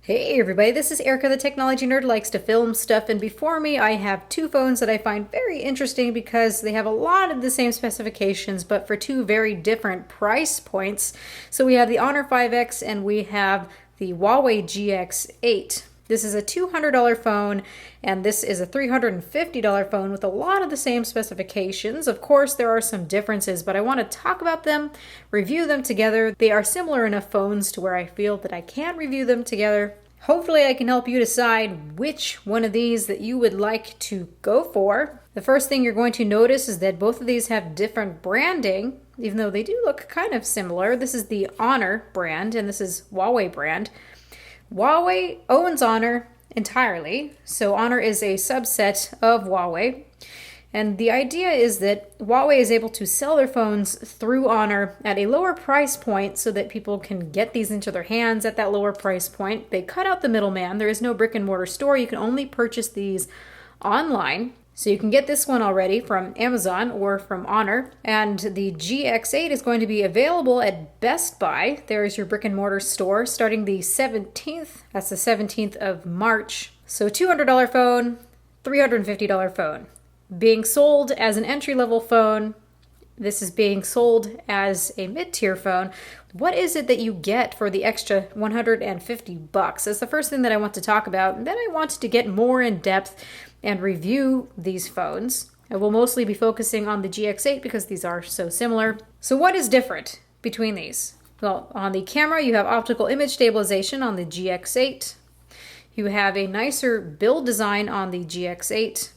Hey everybody, this is Erica, the technology nerd who likes to film stuff, and before me I have two phones that I find very interesting because they have a lot of the same specifications but for two very different price points. So we have the Honor 5X and we have the Huawei GX8. This is a $200 phone and this is a $350 phone with a lot of the same specifications. Of course, there are some differences, but I want to talk about them, review them together. They are similar enough phones to where I feel that I can review them together. Hopefully I can help you decide which one of these that you would like to go for. The first thing you're going to notice is that both of these have different branding, even though they do look kind of similar. This is the Honor brand and this is Huawei brand. Huawei owns Honor entirely, so Honor is a subset of Huawei. And the idea is that Huawei is able to sell their phones through Honor at a lower price point so that people can get these into their hands at that lower price point. They cut out the middleman. There is no brick and mortar store. You can only purchase these online. So you can get this one already from Amazon or from Honor. And the GX8 is going to be available at Best Buy. There is your brick and mortar store starting the 17th. That's the 17th of March. So $200 phone, $350 phone. Being sold as an entry-level phone. This is being sold as a mid-tier phone. What is it that you get for the extra 150 bucks? That's the first thing that I want to talk about. And then I want to get more in depth and review these phones. I will mostly be focusing on the GX8 because these are so similar. So what is different between these? Well, on the camera, you have optical image stabilization on the GX8. You have a nicer build design on the GX8.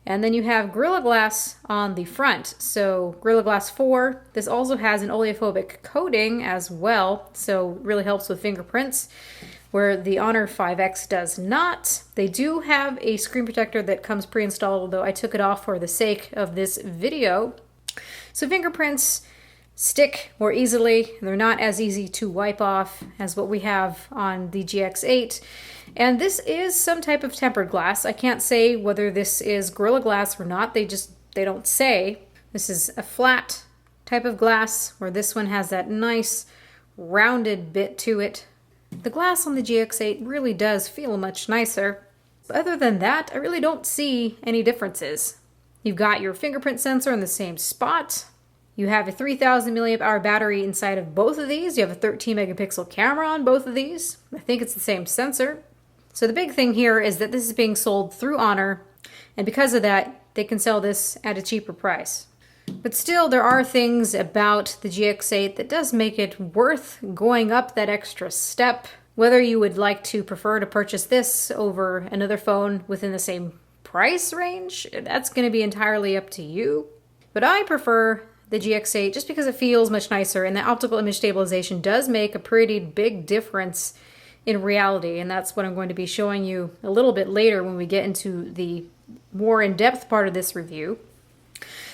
And then you have Gorilla Glass on the front. So Gorilla Glass 4, this also has an oleophobic coating as well, so really helps with fingerprints, where the Honor 5X does not. They do have a screen protector that comes pre-installed, although I took it off for the sake of this video. So fingerprints stick more easily. They're not as easy to wipe off as what we have on the GX8. And this is some type of tempered glass. I can't say whether this is Gorilla Glass or not. They don't say. This is a flat type of glass, where this one has that nice rounded bit to it. The glass on the GX8 really does feel much nicer. But other than that, I really don't see any differences. You've got your fingerprint sensor in the same spot. You have a 3000 milliamp hour battery inside of both of these. You have a 13 megapixel camera on both of these. I think it's the same sensor. So the big thing here is that this is being sold through Honor, and because of that, they can sell this at a cheaper price. But still, there are things about the GX8 that does make it worth going up that extra step. Whether you would like to prefer to purchase this over another phone within the same price range, that's going to be entirely up to you. But I prefer the GX8 just because it feels much nicer, and the optical image stabilization does make a pretty big difference in reality, and that's what I'm going to be showing you a little bit later when we get into the more in-depth part of this review.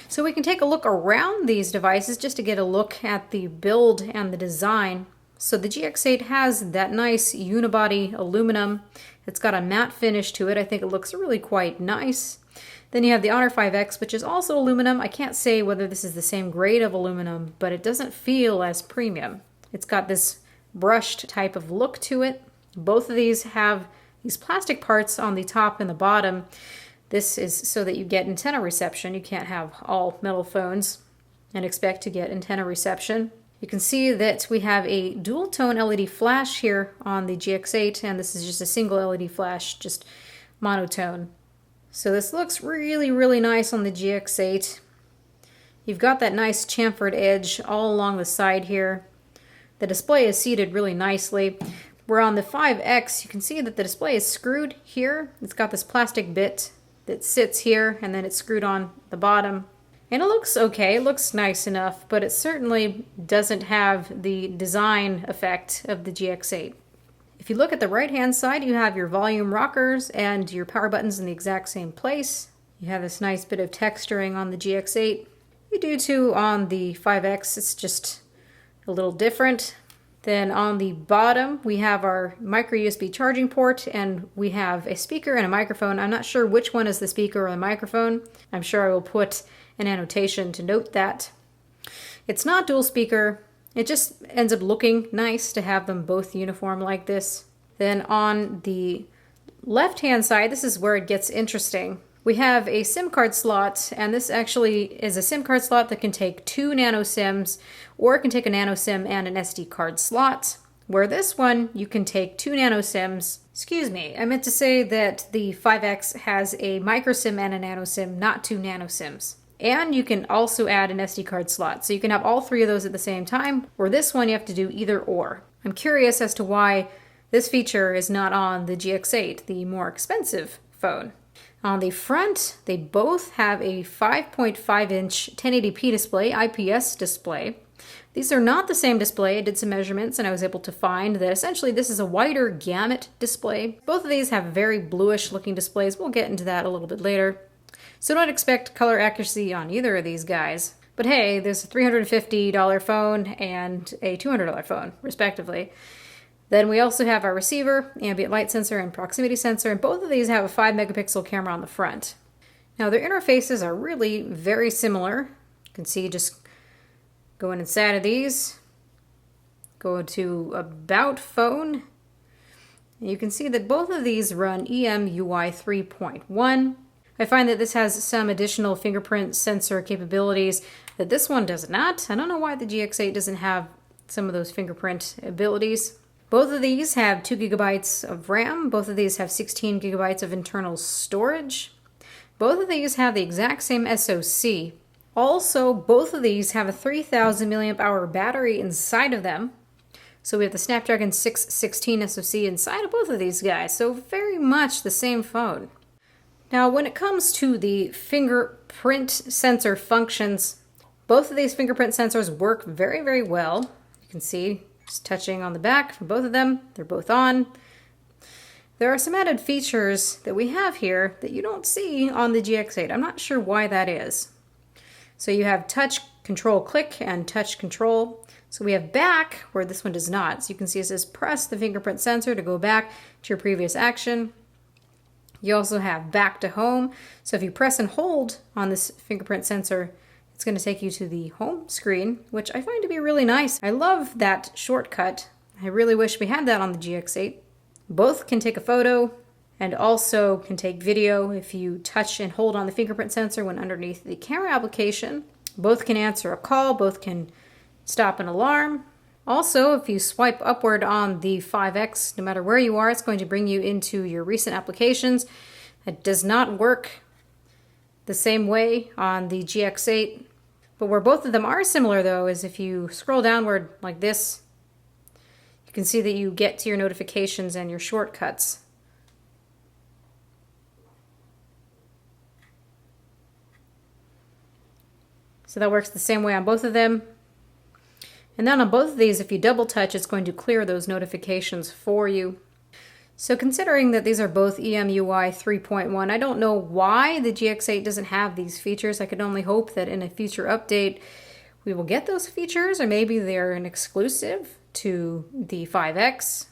So we can take a look around these devices just to get a look at the build and the design. So the GX8 has that nice unibody aluminum. It's got a matte finish to it. I think it looks really quite nice. Then you have the Honor 5X, which is also aluminum. I can't say whether this is the same grade of aluminum, but it doesn't feel as premium. It's got this brushed type of look to it. Both of these have these plastic parts on the top and the bottom. This is so that you get antenna reception. You can't have all metal phones and expect to get antenna reception. You can see that we have a dual tone LED flash here on the GX8, and this is just a single LED flash, just monotone. So this looks really, really nice on the GX8. You've got that nice chamfered edge all along the side here. The display is seated really nicely. Where on the 5X, you can see that the display is screwed here. It's got this plastic bit that sits here, and then it's screwed on the bottom. And it looks okay, it looks nice enough, but it certainly doesn't have the design effect of the GX8. If you look at the right-hand side, you have your volume rockers and your power buttons in the exact same place. You have this nice bit of texturing on the GX8. You do too on the 5X, it's just a little different. Then on the bottom, we have our micro USB charging port, and we have a speaker and a microphone. I'm not sure which one is the speaker or the microphone. I'm sure I will put an annotation to note that. It's not dual speaker. It just ends up looking nice to have them both uniform like this. Then on the left-hand side, this is where it gets interesting. We have a SIM card slot, and this actually is a SIM card slot that can take 2 nano SIMs, or it can take a nano SIM and an SD card slot. Where this one, you can take 2 nano SIMs. Excuse me, I meant to say that the 5X has a micro SIM and a nano SIM, not 2 nano SIMs. And you can also add an SD card slot. So you can have all 3 of those at the same time, or this one you have to do either or. I'm curious as to why this feature is not on the GX8, the more expensive phone. On the front, they both have a 5.5-inch 1080p display, IPS display. These are not the same display. I did some measurements and I was able to find that essentially this is a wider gamut display. Both of these have very bluish looking displays. We'll get into that a little bit later. So don't expect color accuracy on either of these guys. But hey, there's a $350 phone and a $200 phone, respectively. Then we also have our receiver, ambient light sensor, and proximity sensor, and both of these have a 5 megapixel camera on the front. Now their interfaces are really very similar. You can see just going inside of these, go to About Phone, and you can see that both of these run EMUI 3.1. I find that this has some additional fingerprint sensor capabilities that this one does not. I don't know why the GX8 doesn't have some of those fingerprint abilities. Both of these have 2 gigabytes of RAM. Both of these have 16 gigabytes of internal storage. Both of these have the exact same SoC. Also, both of these have a 3000 milliamp hour battery inside of them. So we have the Snapdragon 616 SoC inside of both of these guys. So very much the same phone. Now, when it comes to the fingerprint sensor functions, both of these fingerprint sensors work very, very well. You can see just touching on the back for both of them, they're both on. There are some added features that we have here that you don't see on the GX8. I'm not sure why that is. So you have touch control click and touch control. So we have back where this one does not. So you can see it says press the fingerprint sensor to go back to your previous action. You also have back to home. So if you press and hold on this fingerprint sensor, it's going to take you to the home screen, which I find to be really nice. I love that shortcut. I really wish we had that on the GX8. Both can take a photo and also can take video if you touch and hold on the fingerprint sensor when underneath the camera application. Both can answer a call, both can stop an alarm. Also, if you swipe upward on the 5X, no matter where you are, it's going to bring you into your recent applications. It does not work the same way on the GX8. But where both of them are similar, though, is if you scroll downward like this, you can see that you get to your notifications and your shortcuts. So that works the same way on both of them. And then on both of these, if you double touch, it's going to clear those notifications for you. So considering that these are both EMUI 3.1, I don't know why the GX8 doesn't have these features. I can only hope that in a future update we will get those features, or maybe they're an exclusive to the 5X.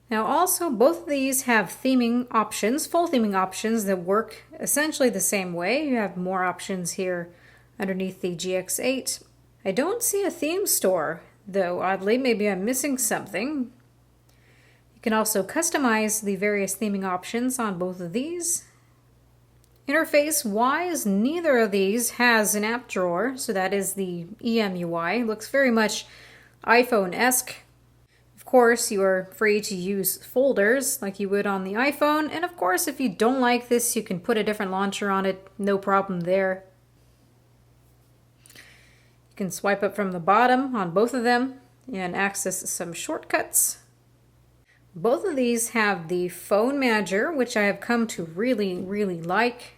Now also, both of these have theming options, full theming options that work essentially the same way. You have more options here underneath the GX8. I don't see a theme store, though oddly. Maybe I'm missing something. You can also customize the various theming options on both of these. Interface-wise, neither of these has an app drawer, so that is the EMUI. It looks very much iPhone-esque. Of course, you are free to use folders like you would on the iPhone, and of course, if you don't like this, you can put a different launcher on it, no problem there. You can swipe up from the bottom on both of them and access some shortcuts. Both of these have the phone manager, which I have come to really, really like.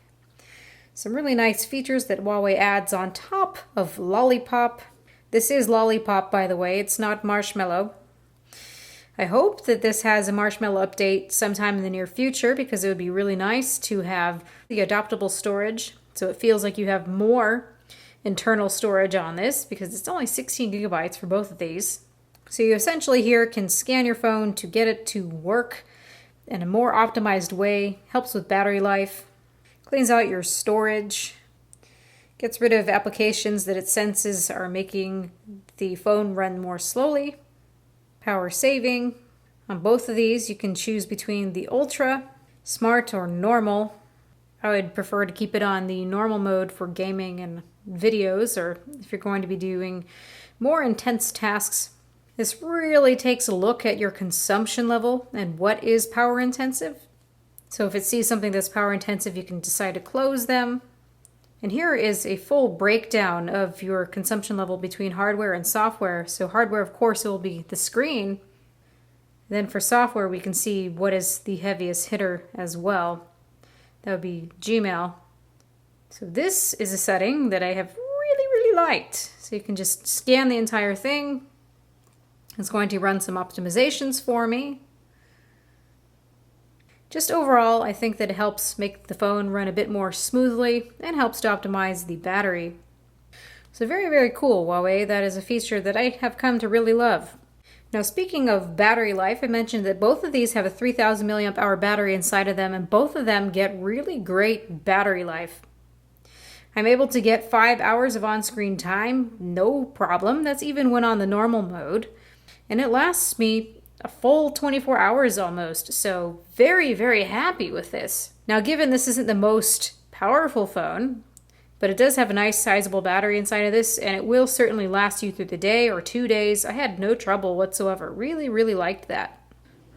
Some really nice features that Huawei adds on top of Lollipop. This is Lollipop, by the way. It's not Marshmallow. I hope that this has a Marshmallow update sometime in the near future, because it would be really nice to have the adaptable storage, so it feels like you have more internal storage on this, because it's only 16 gigabytes for both of these. So you essentially here can scan your phone to get it to work in a more optimized way, helps with battery life, cleans out your storage, gets rid of applications that it senses are making the phone run more slowly, power saving. On both of these, you can choose between the Ultra, Smart, or Normal. I would prefer to keep it on the normal mode for gaming and videos, or if you're going to be doing more intense tasks. This really takes a look at your consumption level and what is power intensive. So if it sees something that's power intensive, you can decide to close them. And here is a full breakdown of your consumption level between hardware and software. So hardware, of course, it will be the screen. Then for software, we can see what is the heaviest hitter as well. That would be Gmail. So this is a setting that I have really liked. So you can just scan the entire thing. It's going to run some optimizations for me. Just overall, I think that it helps make the phone run a bit more smoothly and helps to optimize the battery. So very cool, Huawei. That is a feature that I have come to really love. Now, speaking of battery life, I mentioned that both of these have a 3000 milliamp hour battery inside of them, and both of them get really great battery life. I'm able to get 5 hours of on-screen time, no problem. That's even when on the normal mode. And it lasts me a full 24 hours almost, so very happy with this. Now, given this isn't the most powerful phone, but it does have a nice sizable battery inside of this, and it will certainly last you through the day or 2 days. I had no trouble whatsoever. Really liked that.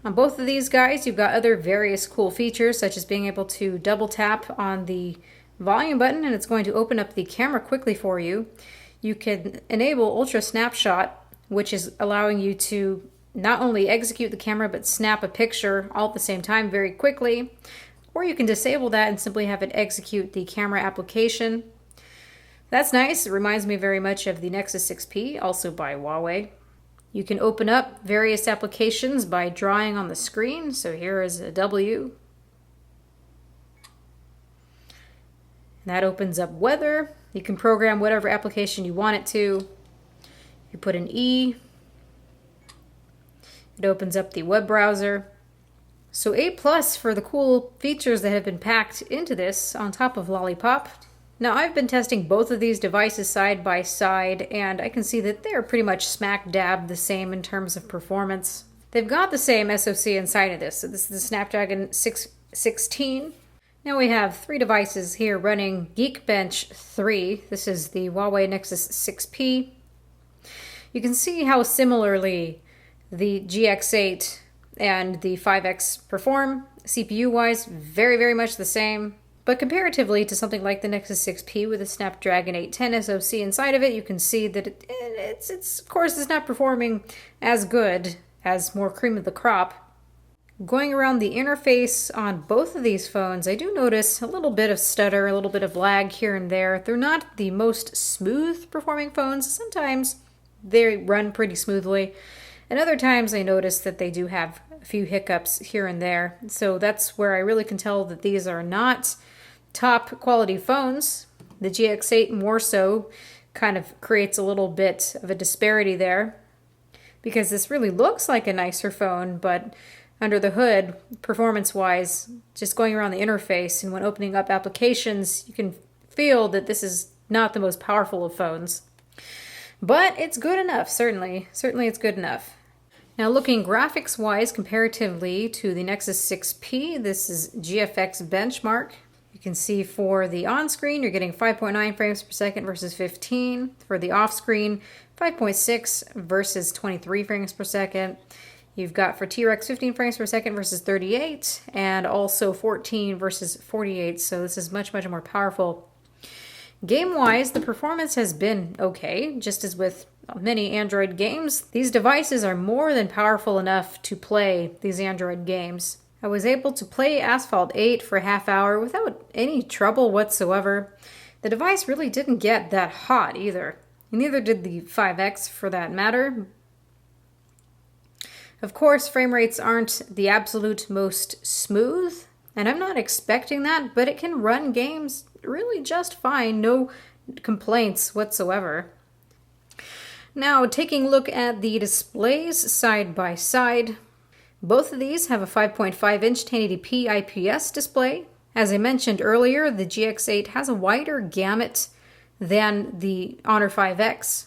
On both of these guys, you've got other various cool features, such as being able to double tap on the volume button, and it's going to open up the camera quickly for you. You can enable Ultra Snapshot, which is allowing you to not only execute the camera, but snap a picture all at the same time very quickly. Or you can disable that and simply have it execute the camera application. That's nice. It reminds me very much of the Nexus 6P, also by Huawei. You can open up various applications by drawing on the screen. So here is a W. And that opens up weather. You can program whatever application you want it to. You put an E. It opens up the web browser. So A+ for the cool features that have been packed into this on top of Lollipop. Now, I've been testing both of these devices side by side, and I can see that they're pretty much smack dab the same in terms of performance. They've got the same SoC inside of this. So this is the Snapdragon 616. Now we have 3 devices here running Geekbench 3. This is the Huawei Nexus 6P. You can see how similarly the GX8 and the 5X perform. CPU-wise, very much the same. But comparatively to something like the Nexus 6P with a Snapdragon 810 SoC inside of it, you can see that it's of course, it's not performing as good as more cream of the crop. Going around the interface on both of these phones, I do notice a little bit of stutter, a little bit of lag here and there. They're not the most smooth performing phones. Sometimes they run pretty smoothly. And other times I notice that they do have a few hiccups here and there. So that's where I really can tell that these are not top quality phones. The GX8 more so kind of creates a little bit of a disparity there, because this really looks like a nicer phone, but under the hood, performance-wise, just going around the interface and when opening up applications, you can feel that this is not the most powerful of phones. But it's good enough, certainly. Certainly it's good enough. Now, looking graphics-wise comparatively to the Nexus 6P, this is GFX benchmark. You can see for the on-screen, you're getting 5.9 frames per second versus 15. For the off-screen, 5.6 versus 23 frames per second. You've got for T-Rex 15 frames per second versus 38, and also 14 versus 48, so this is much more powerful. Game-wise, the performance has been okay, just as with many Android games. These devices are more than powerful enough to play these Android games. I was able to play Asphalt 8 for a half hour without any trouble whatsoever. The device really didn't get that hot either. Neither did the 5X for that matter. Of course, frame rates aren't the absolute most smooth, and I'm not expecting that, but it can run games really just fine, no complaints whatsoever. Now, taking a look at the displays side by side, both of these have a 5.5-inch 1080p IPS display. As I mentioned earlier, the GX8 has a wider gamut than the Honor 5X.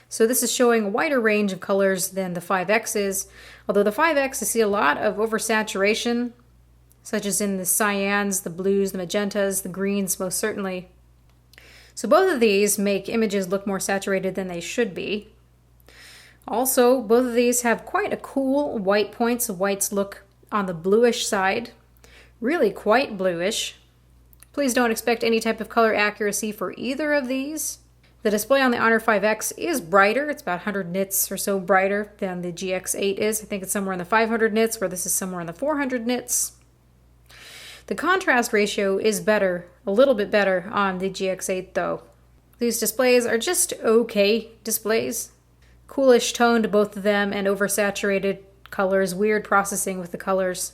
So this is showing a wider range of colors than the 5X is. Although the 5X, I see a lot of oversaturation, such as in the cyans, the blues, the magentas, the greens, most certainly. So both of these make images look more saturated than they should be. Also, both of these have quite a cool white point, so whites look on the bluish side. Really quite bluish. Please don't expect any type of color accuracy for either of these. The display on the Honor 5X is brighter. It's about 100 nits or so brighter than the GX8 is. I think it's somewhere in the 500 nits, where this is somewhere in the 400 nits. The contrast ratio is better, a little bit better on the GX8 though. These displays are just okay displays. Coolish tone to both of them and oversaturated colors, weird processing with the colors.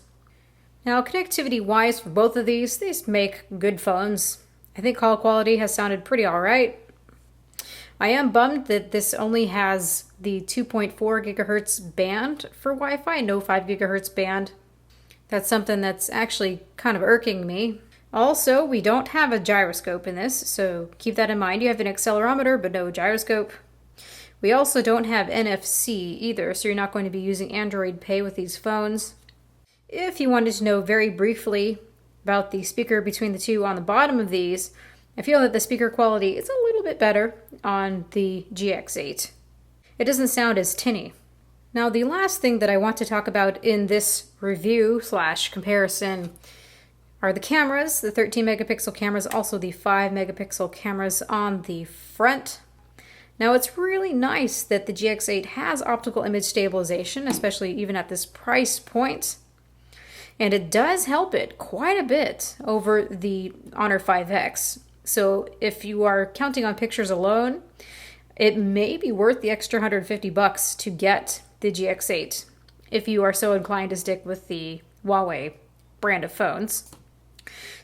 Now, connectivity-wise for both of these make good phones. I think call quality has sounded pretty alright. I am bummed that this only has the 2.4 gigahertz band for Wi-Fi, no 5 gigahertz band. That's something that's actually kind of irking me. Also, we don't have a gyroscope in this, so keep that in mind. You have an accelerometer, but no gyroscope. We also don't have NFC either, so you're not going to be using Android Pay with these phones. If you wanted to know very briefly about the speaker between the two on the bottom of these, I feel that the speaker quality is a little bit better on the GX8. It doesn't sound as tinny. Now, the last thing that I want to talk about in this review / comparison are the cameras, the 13 megapixel cameras, also the 5 megapixel cameras on the front. Now, it's really nice that the GX8 has optical image stabilization, especially even at this price point. And it does help it quite a bit over the Honor 5X. So if you are counting on pictures alone, it may be worth the extra $150 to get the GX8 if you are so inclined to stick with the Huawei brand of phones.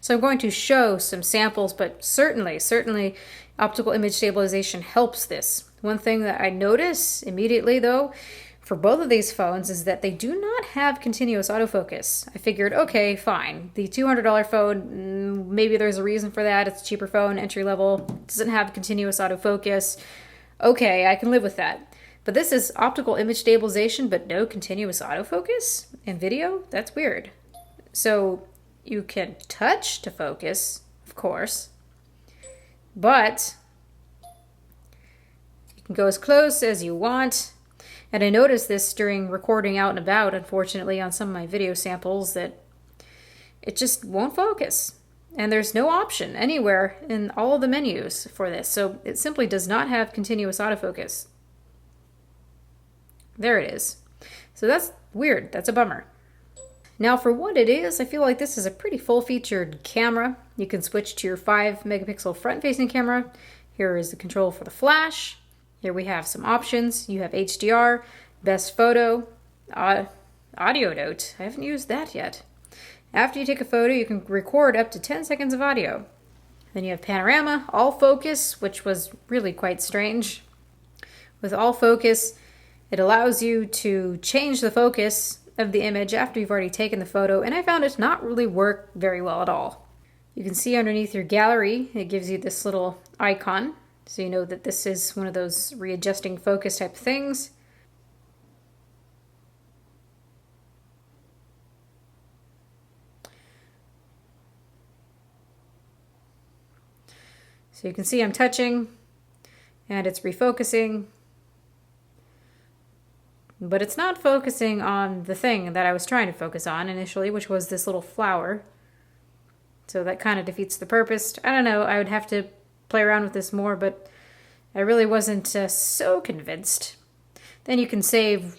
So I'm going to show some samples, but certainly optical image stabilization helps this. One thing that I notice immediately though for both of these phones is that they do not have continuous autofocus. I figured, okay, fine. The $200 phone, maybe there's a reason for that. It's a cheaper phone, entry level, doesn't have continuous autofocus. Okay, I can live with that. But this is optical image stabilization, but no continuous autofocus in video? That's weird. So you can touch to focus, of course, but you can go as close as you want. And I noticed this during recording out and about, unfortunately, on some of my video samples, that it just won't focus. And there's no option anywhere in all of the menus for this. So it simply does not have continuous autofocus. There it is. So that's weird. That's a bummer. Now for what it is, I feel like this is a pretty full-featured camera. You can switch to your 5 megapixel front-facing camera. Here is the control for the flash. Here we have some options. You have HDR, best photo, audio note. I haven't used that yet. After you take a photo, you can record up to 10 seconds of audio. Then you have panorama, all focus, which was really quite strange. With all focus, it allows you to change the focus of the image after you've already taken the photo, and I found it to not really work very well at all. You can see underneath your gallery, it gives you this little icon. So you know that this is one of those readjusting focus type things. So you can see I'm touching and it's refocusing, but it's not focusing on the thing that I was trying to focus on initially, which was this little flower. So that kind of defeats the purpose. I don't know, I would have to play around with this more, but I really wasn't so convinced. Then you can save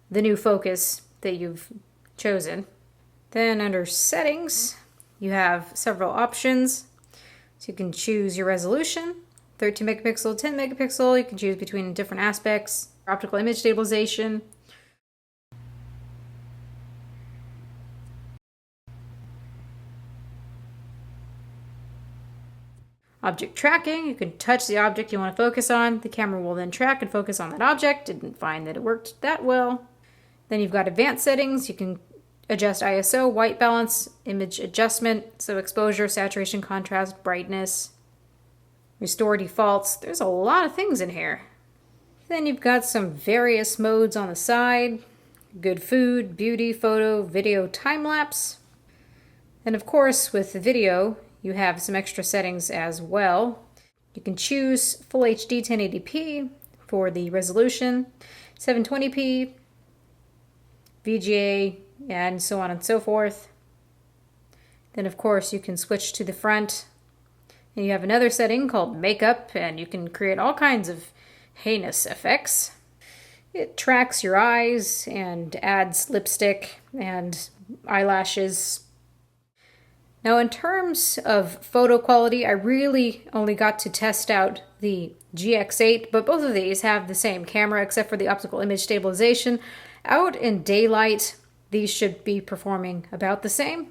the new focus that you've chosen. Then under settings, you have several options. So you can choose your resolution, 13 megapixel, 10 megapixel. You can choose between different aspects, optical image stabilization. Object tracking, you can touch the object you want to focus on. The camera will then track and focus on that object. Didn't find that it worked that well. Then you've got advanced settings. You can adjust ISO, white balance, image adjustment, so exposure, saturation, contrast, brightness, restore defaults. There's a lot of things in here. Then you've got some various modes on the side. Good food, beauty, photo, video, time-lapse. And of course, with the video, you have some extra settings as well. You can choose Full HD 1080p for the resolution, 720p, VGA, and so on and so forth. Then of course you can switch to the front, and you have another setting called makeup, and you can create all kinds of heinous effects. It tracks your eyes and adds lipstick and eyelashes. Now in terms of photo quality, I really only got to test out the GX8, but both of these have the same camera except for the optical image stabilization. Out in daylight, these should be performing about the same.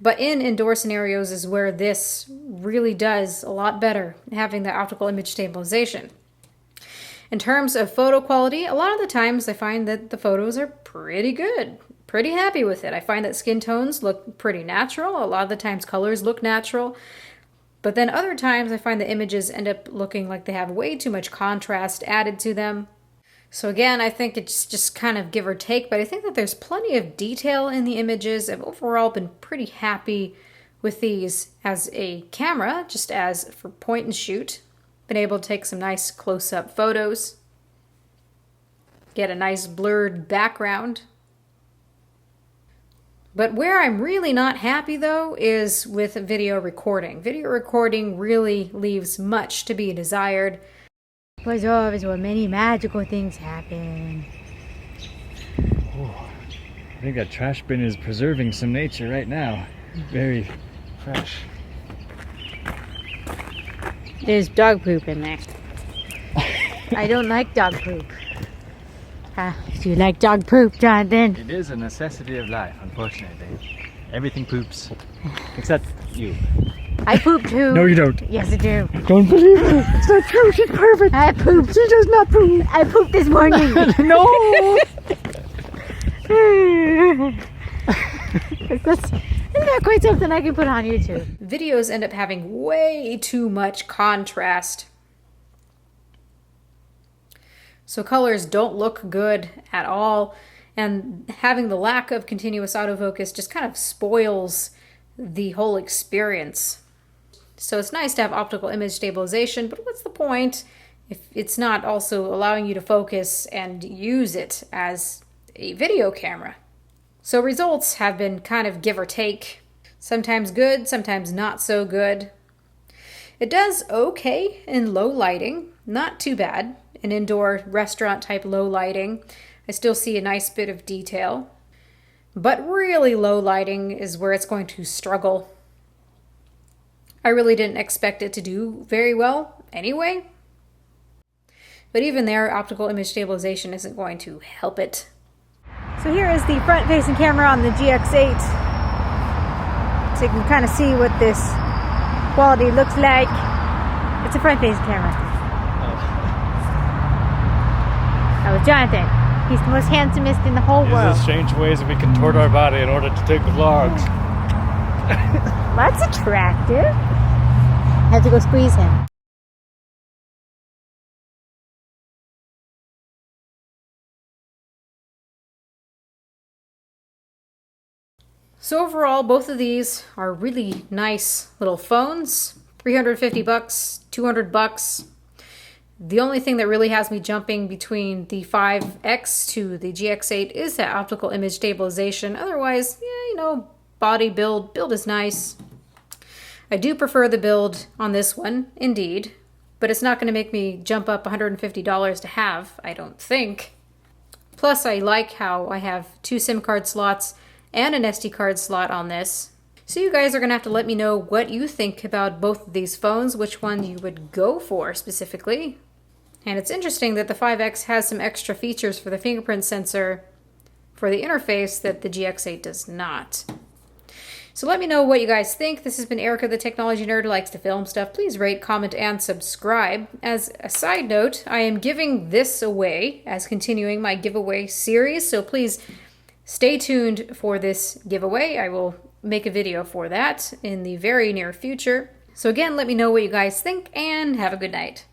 But in indoor scenarios is where this really does a lot better, having the optical image stabilization. In terms of photo quality, a lot of the times I find that the photos are pretty good. Pretty happy with it. I find that skin tones look pretty natural. A lot of the times colors look natural. But then other times I find the images end up looking like they have way too much contrast added to them. So again, I think it's just kind of give or take, but I think that there's plenty of detail in the images. I've overall been pretty happy with these as a camera, just as for point and shoot. Been able to take some nice close-up photos. Get a nice blurred background. But where I'm really not happy though is with video recording. Video recording really leaves much to be desired. Was always where many magical things happen. Oh, I think that trash bin is preserving some nature right now. Very fresh. There's dog poop in there. I don't like dog poop. Do you like dog poop, Jonathan? It is a necessity of life, unfortunately. Everything poops. Except you. I poop too. No, you don't. Yes, I do. Don't believe her. It's not true. She's perfect. I pooped. She does not poop. I pooped this morning. No. That's not quite something I can put on YouTube. Videos end up having way too much contrast. So colors don't look good at all, and having the lack of continuous autofocus just kind of spoils the whole experience. So it's nice to have optical image stabilization, but what's the point if it's not also allowing you to focus and use it as a video camera? So results have been kind of give or take. Sometimes good, sometimes not so good. It does okay in low lighting, not too bad. An indoor restaurant type low lighting, I still see a nice bit of detail. But really low lighting is where it's going to struggle. I really didn't expect it to do very well anyway. But even there, optical image stabilization isn't going to help it. So here is the front-facing camera on the GX8. So you can kind of see what this quality looks like. It's a front-facing camera. That was Jonathan. He's the most handsomest in the whole world. These are strange ways that we contort our body in order to take vlogs. That's attractive. I have to go squeeze him. So overall, both of these are really nice little phones. $350, $200. The only thing that really has me jumping between the 5X to the GX8 is that optical image stabilization. Otherwise, yeah, you know, body build is nice. I do prefer the build on this one, indeed, but it's not going to make me jump up $150 to have, I don't think. Plus, I like how I have 2 SIM card slots and an SD card slot on this. So you guys are going to have to let me know what you think about both of these phones, which one you would go for specifically. And it's interesting that the 5X has some extra features for the fingerprint sensor for the interface that the GX8 does not. So let me know what you guys think. This has been Erica, the technology nerd who likes to film stuff. Please rate, comment, and subscribe. As a side note, I am giving this away as continuing my giveaway series, so please stay tuned for this giveaway. I will make a video for that in the very near future. So again, let me know what you guys think, and have a good night.